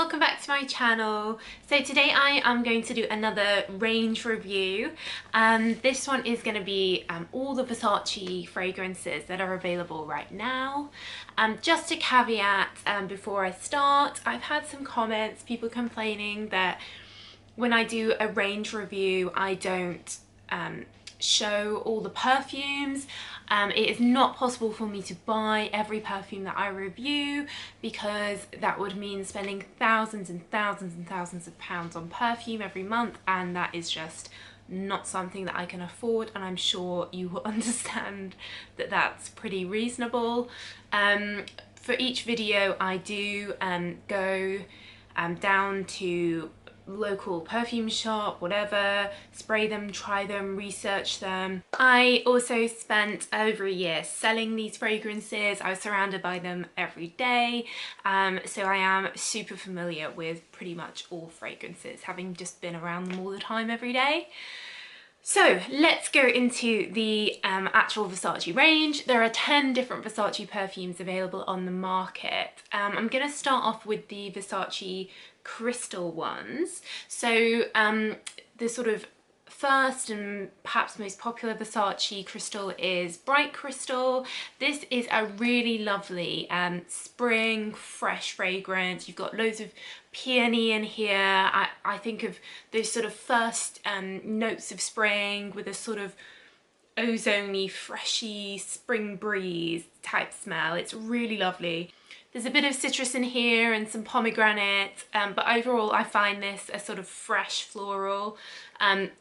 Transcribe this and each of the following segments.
welcome back to my channel. So today I am going to do another range review. This one is going to be all the Versace fragrances that are available right now. Just a caveat before I start, I've had some comments, people complaining that when I do a range review I don't show all the perfumes. It is not possible for me to buy every perfume that I review because that would mean spending thousands and thousands and thousands of pounds on perfume every month, and that is just not something that I can afford, and I'm sure you will understand that that's pretty reasonable. For each video I do go down to local perfume shop, whatever, spray them, try them, research them. I also spent over a year selling these fragrances. I was surrounded by them every day, so I am super familiar with pretty much all fragrances, having just been around them all the time every day. So let's go into the actual Versace range. There are 10 different Versace perfumes available on the market. I'm going to start off with the Versace Crystal ones. So the sort of first and perhaps most popular Versace Crystal is Bright Crystal. This is a really lovely spring, fresh fragrance. You've got loads of peony in here. I think of those sort of first notes of spring with a sort of ozony, freshy spring breeze type smell. It's really lovely. There's a bit of citrus in here and some pomegranate, but overall I find this a sort of fresh floral,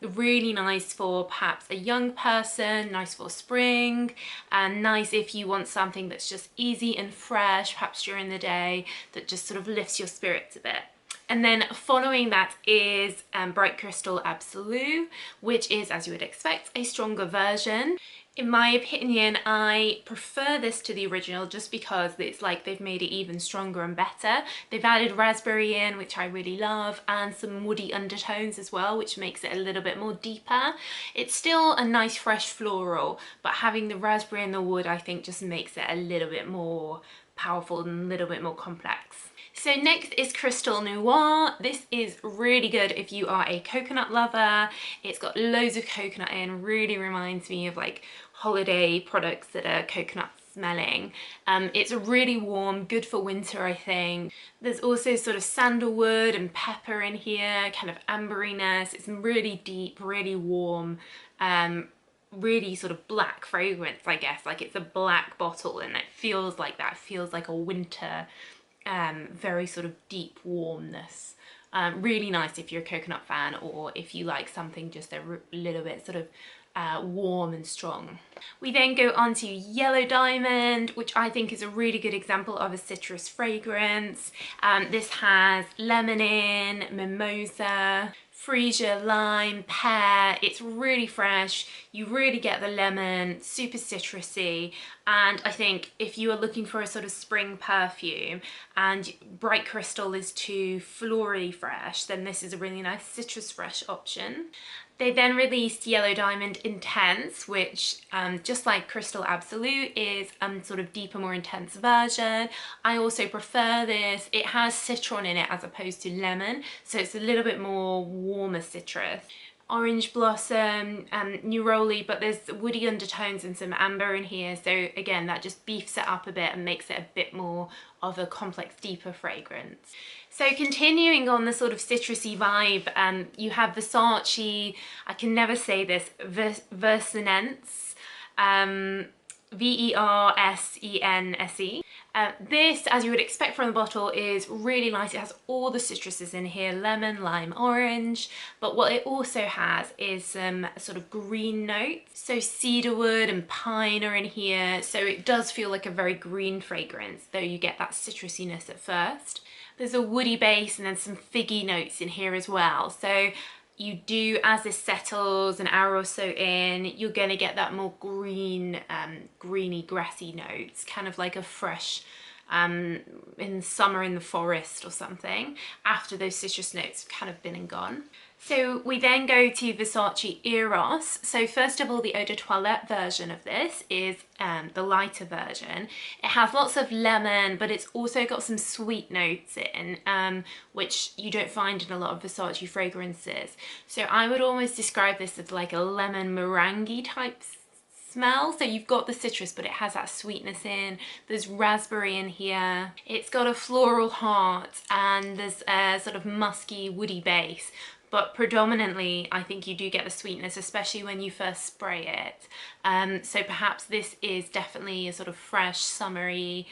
really nice for perhaps a young person, nice for spring, and nice if you want something that's just easy and fresh, perhaps during the day, that just sort of lifts your spirits a bit. And then following that is Bright Crystal Absolute, which is, as you would expect, a stronger version. In my opinion, I prefer this to the original just because it's like they've made it even stronger and better. They've added raspberry in, which I really love, and some woody undertones as well, which makes it a little bit more deeper. It's still a nice fresh floral, but having the raspberry and the wood I think just makes it a little bit more powerful and a little bit more complex. So next is Crystal Noir. This is really good if you are a coconut lover. It's got loads of coconut in, really reminds me of like holiday products that are coconut smelling. It's really warm, good for winter I think. There's also sort of sandalwood and pepper in here, kind of amberiness. It's really deep, really warm, really sort of black fragrance I guess, like it's a black bottle and it feels like that, it feels like a winter very sort of deep warmness. Really nice if you're a coconut fan or if you like something just a little bit sort of warm and strong. We then go on to Yellow Diamond, which I think is a really good example of a citrus fragrance. This has lemon in, mimosa, freesia, lime, pear. It's really fresh. You really get the lemon, super citrusy, and I think if you are looking for a sort of spring perfume and Bright Crystal is too florally fresh, then this is a really nice citrus fresh option. They then released Yellow Diamond Intense, which just like Crystal Absolute is sort of deeper, more intense version. I also prefer this. It has citron in it as opposed to lemon, so it's a little bit more warmer citrus. Orange blossom, neroli, but there's woody undertones and some amber in here, so again that just beefs it up a bit and makes it a bit more of a complex, deeper fragrance. So continuing on the sort of citrusy vibe, you have Versace, I can never say this, VERSACE, V-E-R-S-E-N-S-E. This, as you would expect from the bottle, is really nice. It has all the citruses in here, lemon, lime, orange, but what it also has is some sort of green notes. So cedarwood and pine are in here, so it does feel like a very green fragrance, though you get that citrusiness at first. There's a woody base and then some figgy notes in here as well. So you do, as this settles an hour or so in, you're going to get that more green, greeny, grassy notes, kind of like a fresh, in summer in the forest or something, after those citrus notes have kind of been and gone. So we then go to Versace Eros. So first of all, the Eau de Toilette version of this is the lighter version. It has lots of lemon, but it's also got some sweet notes in, which you don't find in a lot of Versace fragrances. So I would almost describe this as like a lemon meringue type smell. So you've got the citrus, but it has that sweetness in. There's raspberry in here. It's got a floral heart, and there's a sort of musky, woody base. But predominantly, I think you do get the sweetness, especially when you first spray it. So perhaps this is definitely a sort of fresh, summery,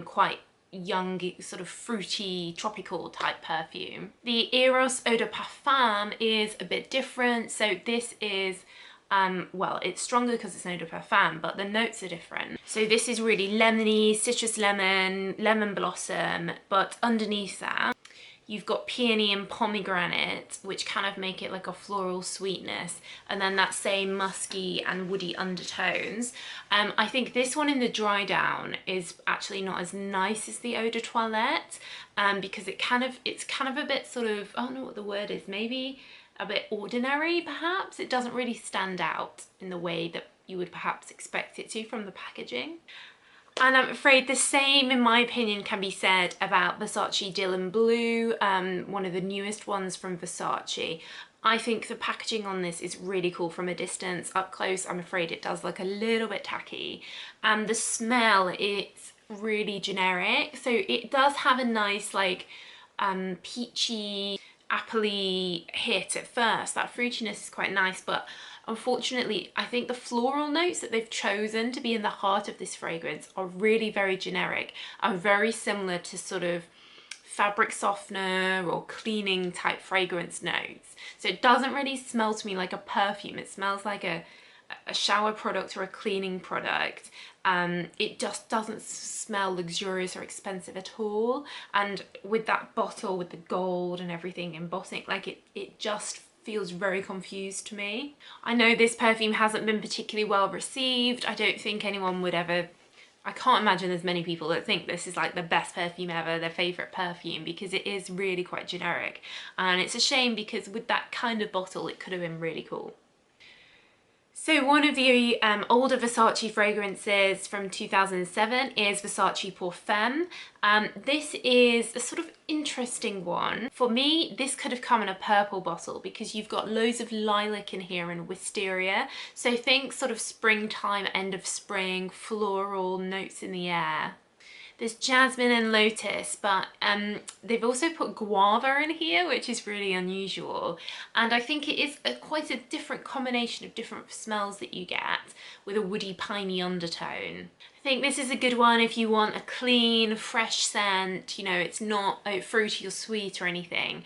quite young, sort of fruity, tropical type perfume. The Eros Eau de Parfum is a bit different. So this is well, it's stronger because it's an eau de parfum, but the notes are different. So this is really lemony, citrus lemon, lemon blossom, but underneath that, you've got peony and pomegranate, which kind of make it like a floral sweetness, and then that same musky and woody undertones. I think this one in the dry down is actually not as nice as the Eau de Toilette, because it's kind of a bit sort of, I don't know what the word is, maybe a bit ordinary perhaps. It doesn't really stand out in the way that you would perhaps expect it to from the packaging. And I'm afraid the same, in my opinion, can be said about Versace Dillon Blue, one of the newest ones from Versace. I think the packaging on this is really cool from a distance. Up close, I'm afraid it does look a little bit tacky. And the smell, it's really generic. So it does have a nice, like, peachy, appley hit at first. That fruitiness is quite nice, but unfortunately, I think the floral notes that they've chosen to be in the heart of this fragrance are really very generic and very similar to sort of fabric softener or cleaning type fragrance notes. So it doesn't really smell to me like a perfume. It smells like a shower product or a cleaning product. It just doesn't smell luxurious or expensive at all. And with that bottle, with the gold and everything embossing, like it just feels very confused to me. I know this perfume hasn't been particularly well received. I don't think anyone would ever, I can't imagine there's many people that think this is like the best perfume ever, their favourite perfume, because it is really quite generic. And it's a shame because with that kind of bottle, it could have been really cool. So one of the older Versace fragrances from 2007 is Versace Femme. This is a sort of interesting one. For me, this could have come in a purple bottle because you've got loads of lilac in here and wisteria. So think sort of springtime, end of spring, floral notes in the air. There's jasmine and lotus, but they've also put guava in here, which is really unusual. And I think it is quite a different combination of different smells that you get with a woody, piney undertone. I think this is a good one if you want a clean, fresh scent, you know, it's not fruity or sweet or anything.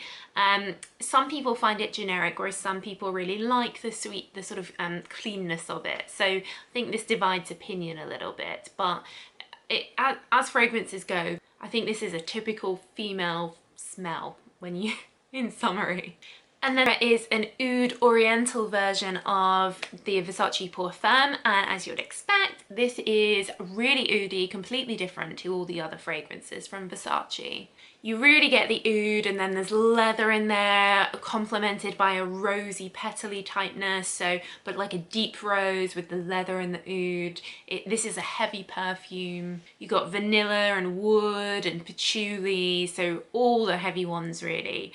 Some people find it generic, whereas some people really like the sweet, the sort of cleanness of it. So I think this divides opinion a little bit, but as fragrances go, I think this is a typical female smell when you, in summary. And then there is an oud oriental version of the Versace Femme, and as you would expect, this is really oudy, completely different to all the other fragrances from Versace. You really get the oud, and then there's leather in there, complemented by a rosy, petally typeness, so, but like a deep rose with the leather and the oud. This is a heavy perfume. You got vanilla and wood and patchouli, so all the heavy ones really.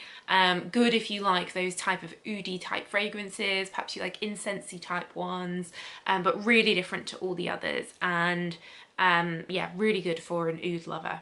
Good if you like those type of oudy type fragrances, perhaps you like incensey type ones, but really different to all the others, and yeah, really good for an oud lover.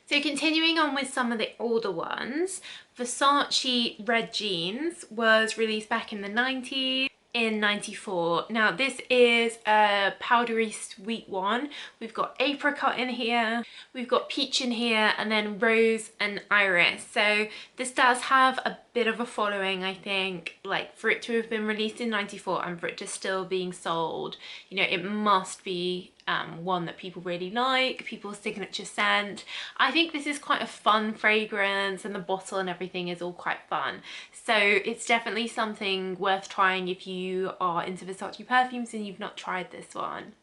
So continuing on with some of the older ones, Versace Red Jeans was released back in the 90s. In 94. Now this is a powdery sweet one. We've got apricot in here, we've got peach in here, and then rose and iris. So this does have a bit of a following, I think, like for it to have been released in 94 and for it to still being sold, you know, it must be one that people really like, people's signature scent. I think this is quite a fun fragrance, and the bottle and everything is all quite fun. So it's definitely something worth trying if you are into Versace perfumes and you've not tried this one.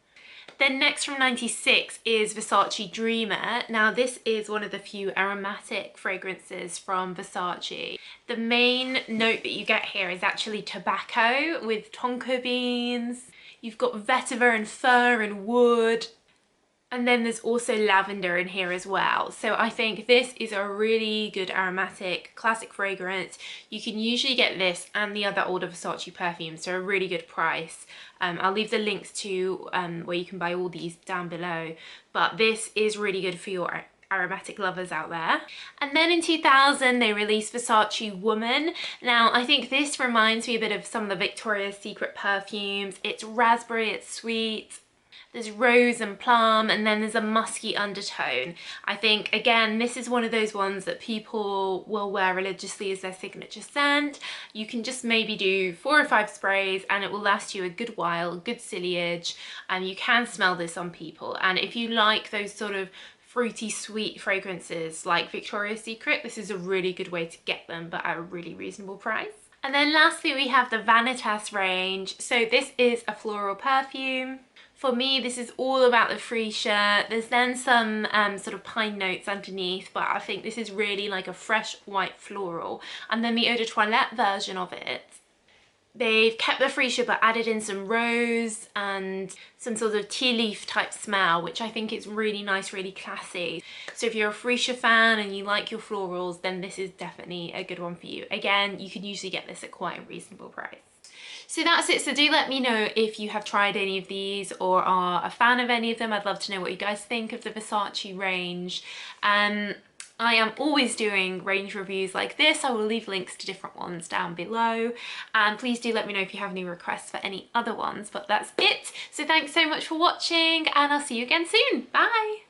Then next from 96 is Versace Dreamer. Now this is one of the few aromatic fragrances from Versace. The main note that you get here is actually tobacco with tonka beans. You've got vetiver and fir and wood. And then there's also lavender in here as well. So I think this is a really good aromatic classic fragrance. You can usually get this and the other older Versace perfumes for a really good price. I'll leave the links to where you can buy all these down below. But this is really good for your aromatic lovers out there. And then in 2000 they released Versace Woman. Now I think this reminds me a bit of some of the Victoria's Secret perfumes. It's raspberry, it's sweet. There's rose and plum, and then there's a musky undertone. I think, again, this is one of those ones that people will wear religiously as their signature scent. You can just maybe do 4 or 5 sprays and it will last you a good while, good sillage, and you can smell this on people. And if you like those sort of fruity sweet fragrances like Victoria's Secret, this is a really good way to get them, but at a really reasonable price. And then lastly we have the Vanitas range. So this is a floral perfume. For me, this is all about the freesia. There's then some sort of pine notes underneath, but I think this is really like a fresh white floral. And then the eau de toilette version of it, they've kept the freesia but added in some rose and some sort of tea leaf type smell, which I think is really nice, really classy. So if you're a freesia fan and you like your florals, then this is definitely a good one for you. Again, you can usually get this at quite a reasonable price. So that's it. So do let me know if you have tried any of these or are a fan of any of them. I'd love to know what you guys think of the Versace range. I am always doing range reviews like this. I will leave links to different ones down below. And please do let me know if you have any requests for any other ones. But that's it. So thanks so much for watching and I'll see you again soon. Bye!